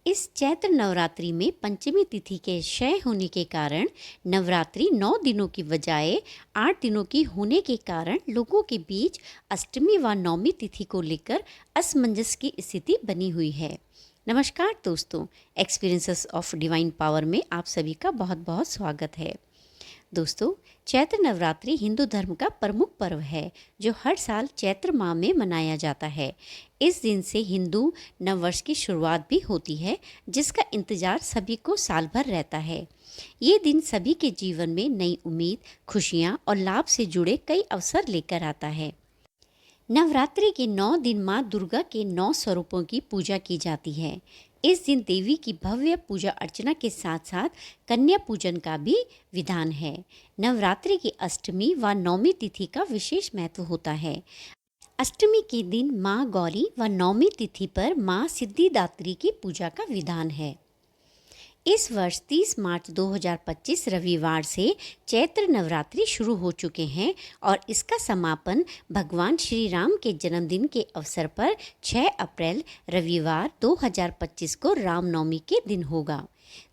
इस चैत्र नवरात्रि में पंचमी तिथि के क्षय होने के कारण नवरात्रि 9 दिनों की बजाय 8 दिनों की होने के कारण लोगों के बीच अष्टमी व नवमी तिथि को लेकर असमंजस की स्थिति बनी हुई है। नमस्कार दोस्तों, एक्सपीरियंसेस ऑफ डिवाइन पावर में आप सभी का बहुत बहुत स्वागत है। दोस्तों, चैत्र नवरात्रि हिंदू धर्म का प्रमुख पर्व है जो हर साल चैत्र माह में मनाया जाता है। इस दिन से हिंदू नववर्ष की शुरुआत भी होती है, जिसका इंतजार सभी को साल भर रहता है। ये दिन सभी के जीवन में नई उम्मीद, खुशियाँ और लाभ से जुड़े कई अवसर लेकर आता है। नवरात्रि के 9 दिन माँ दुर्गा के 9 स्वरूपों की पूजा की जाती है। इस दिन देवी की भव्य पूजा अर्चना के साथ साथ कन्या पूजन का भी विधान है। नवरात्रि की अष्टमी व नवमी तिथि का विशेष महत्व होता है। अष्टमी के दिन माँ गौरी व नवमी तिथि पर माँ सिद्धिदात्री की पूजा का विधान है। इस वर्ष 30 मार्च 2025 रविवार से चैत्र नवरात्रि शुरू हो चुके हैं और इसका समापन भगवान श्री राम के जन्मदिन के अवसर पर 6 अप्रैल रविवार 2025 को रामनवमी के दिन होगा।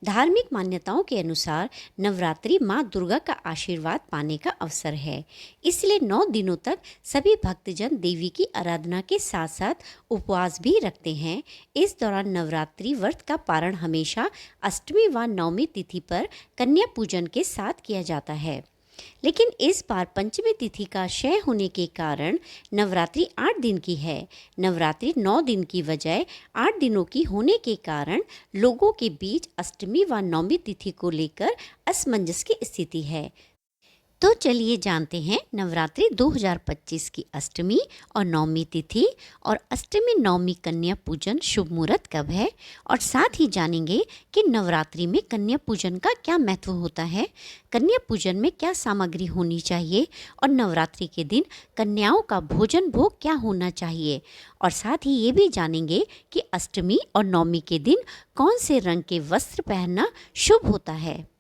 धार्मिक मान्यताओं के अनुसार नवरात्रि माँ दुर्गा का आशीर्वाद पाने का अवसर है, इसलिए 9 दिनों तक सभी भक्तजन देवी की आराधना के साथ साथ उपवास भी रखते हैं। इस दौरान नवरात्रि व्रत का पारण हमेशा अष्टमी व नवमी तिथि पर कन्या पूजन के साथ किया जाता है, लेकिन इस बार पंचमी तिथि का क्षय होने के कारण नवरात्रि 8 दिन की है। नवरात्रि 9 दिन की बजाय 8 दिनों की होने के कारण लोगों के बीच अष्टमी व नवमी तिथि को लेकर असमंजस की स्थिति है। तो चलिए जानते हैं नवरात्रि 2025 की अष्टमी और नवमी तिथि और अष्टमी नवमी कन्या पूजन शुभ मुहूर्त कब है, और साथ ही जानेंगे कि नवरात्रि में कन्या पूजन का क्या महत्व होता है, कन्या पूजन में क्या सामग्री होनी चाहिए और नवरात्रि के दिन कन्याओं का भोजन भोग क्या होना चाहिए, और साथ ही ये भी जानेंगे कि अष्टमी और नवमी के दिन कौन से रंग के वस्त्र पहनना शुभ होता है।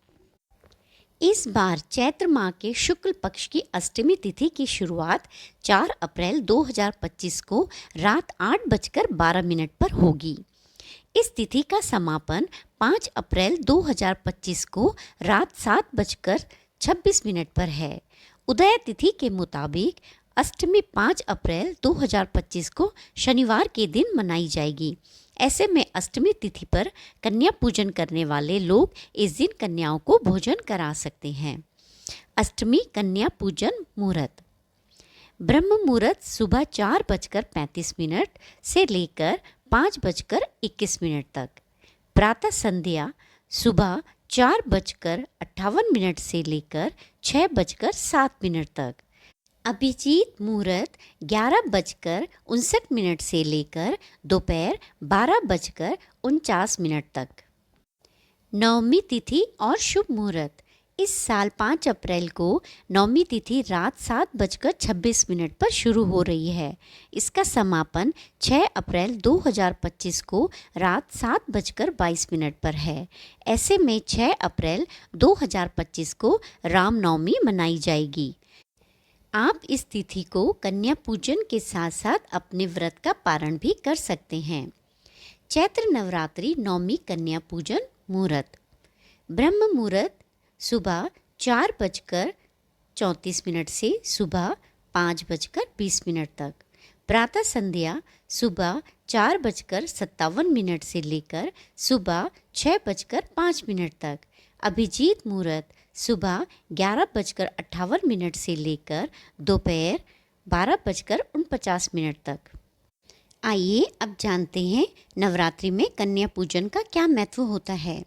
इस बार चैत्र माह के शुक्ल पक्ष की अष्टमी तिथि की शुरुआत 4 अप्रैल 2025 को रात 8:12 पर होगी। इस तिथि का समापन 5 अप्रैल 2025 को रात 7:26 पर है। उदय तिथि के मुताबिक अष्टमी 5 अप्रैल 2025 को शनिवार के दिन मनाई जाएगी। ऐसे में अष्टमी तिथि पर कन्या पूजन करने वाले लोग इस दिन कन्याओं को भोजन करा सकते हैं। अष्टमी कन्या पूजन मुहूर्त। ब्रह्म मुहूर्त सुबह 4:35 से लेकर 5:21 तक। प्रातः संध्या सुबह 4:58 से लेकर 6:07 तक। अभिजीत मुहूर्त 11:59 से लेकर दोपहर 12:49 तक। नवमी तिथि और शुभ मुहूर्त। इस साल 5 अप्रैल को नवमी तिथि रात 7:26 पर शुरू हो रही है। इसका समापन 6 अप्रैल 2025 को रात 7:22 पर है। ऐसे में 6 अप्रैल 2025 को रामनवमी मनाई जाएगी। आप इस तिथि को कन्या पूजन के साथ साथ अपने व्रत का पारण भी कर सकते हैं। चैत्र नवरात्रि नवमी कन्या पूजन मुहूर्त। ब्रह्म मुहूर्त सुबह 4:34 से सुबह 5:20 तक। प्रातः संध्या सुबह 4:57 से लेकर सुबह 6:05 तक। अभिजीत मुहूर्त सुबह 11:58 से लेकर दोपहर 12:49 तक। आइए अब जानते हैं नवरात्रि में कन्या पूजन का क्या महत्व होता है।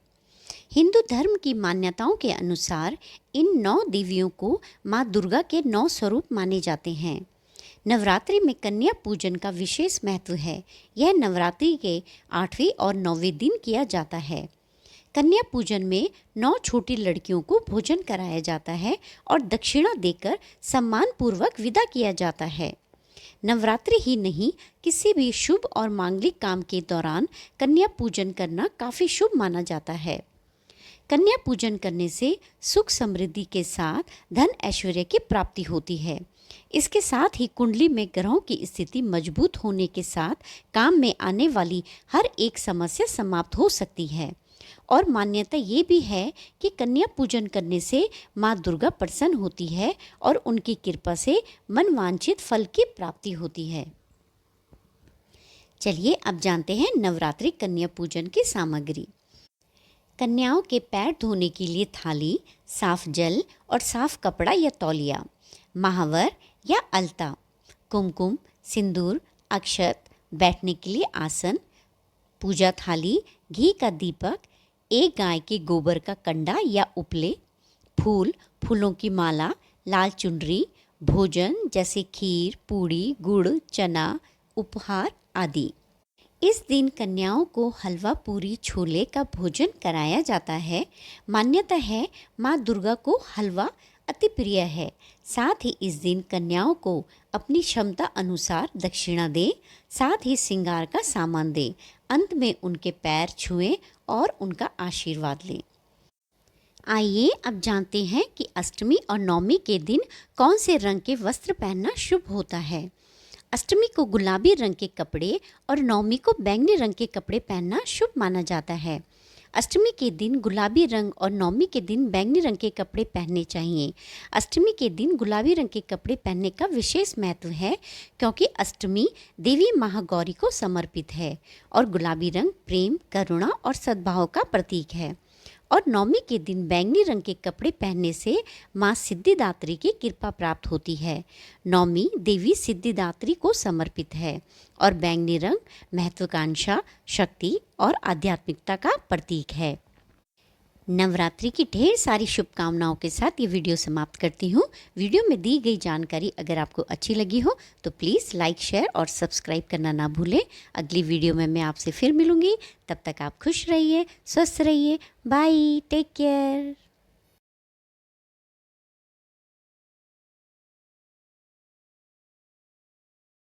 हिंदू धर्म की मान्यताओं के अनुसार इन 9 देवियों को माँ दुर्गा के 9 स्वरूप माने जाते हैं। नवरात्रि में कन्या पूजन का विशेष महत्व है। यह नवरात्रि के 8वें और 9वें दिन किया जाता है। कन्या पूजन में 9 छोटी लड़कियों को भोजन कराया जाता है और दक्षिणा देकर सम्मान पूर्वक विदा किया जाता है। नवरात्रि ही नहीं, किसी भी शुभ और मांगलिक काम के दौरान कन्या पूजन करना काफ़ी शुभ माना जाता है। कन्या पूजन करने से सुख समृद्धि के साथ धन ऐश्वर्य की प्राप्ति होती है। इसके साथ ही कुंडली में ग्रहों की स्थिति मजबूत होने के साथ काम में आने वाली हर एक समस्या समाप्त हो सकती है। और मान्यता ये भी है कि कन्या पूजन करने से माँ दुर्गा प्रसन्न होती है और उनकी कृपा से मनवांछित फल की प्राप्ति होती है। चलिए अब जानते हैं नवरात्रि कन्या पूजन की सामग्री। कन्याओं के पैर धोने के लिए थाली, साफ जल और साफ कपड़ा या तौलिया, महावर या अलता, कुमकुम, सिंदूर, अक्षत, बैठने के लिए आसन, पूजा थाली, घी का दीपक, एक गाय के गोबर का कंडा या उपले, फूल, फूलों की माला, लाल चुनरी, भोजन जैसे खीर, पूड़ी, गुड़, चना, उपहार आदि। इस दिन कन्याओं को हलवा, पूरी, छोले का भोजन कराया जाता है। मान्यता है माँ दुर्गा को हलवा अति प्रिय है। साथ ही इस दिन कन्याओं को अपनी क्षमता अनुसार दक्षिणा दें, साथ ही श्रृंगार का सामान दें। अंत में उनके पैर छुएं और उनका आशीर्वाद लें। आइए अब जानते हैं कि अष्टमी और नवमी के दिन कौन से रंग के वस्त्र पहनना शुभ होता है। अष्टमी को गुलाबी रंग के कपड़े और नवमी को बैंगनी रंग के कपड़े पहनना शुभ माना जाता है। अष्टमी के दिन गुलाबी रंग और नवमी के दिन बैंगनी रंग के कपड़े पहनने चाहिए। अष्टमी के दिन गुलाबी रंग के कपड़े पहनने का विशेष महत्व है क्योंकि अष्टमी देवी महागौरी को समर्पित है और गुलाबी रंग प्रेम, करुणा और सद्भाव का प्रतीक है। और नवमी के दिन बैंगनी रंग के कपड़े पहनने से माँ सिद्धिदात्री की कृपा प्राप्त होती है। नवमी देवी सिद्धिदात्री को समर्पित है और बैंगनी रंग महत्वाकांक्षा, शक्ति और आध्यात्मिकता का प्रतीक है। नवरात्रि की ढेर सारी शुभकामनाओं के साथ ये वीडियो समाप्त करती हूँ। वीडियो में दी गई जानकारी अगर आपको अच्छी लगी हो तो प्लीज़ लाइक, शेयर और सब्सक्राइब करना ना भूलें। अगली वीडियो में मैं आपसे फिर मिलूँगी। तब तक आप खुश रहिए, स्वस्थ रहिए। Bye, take care.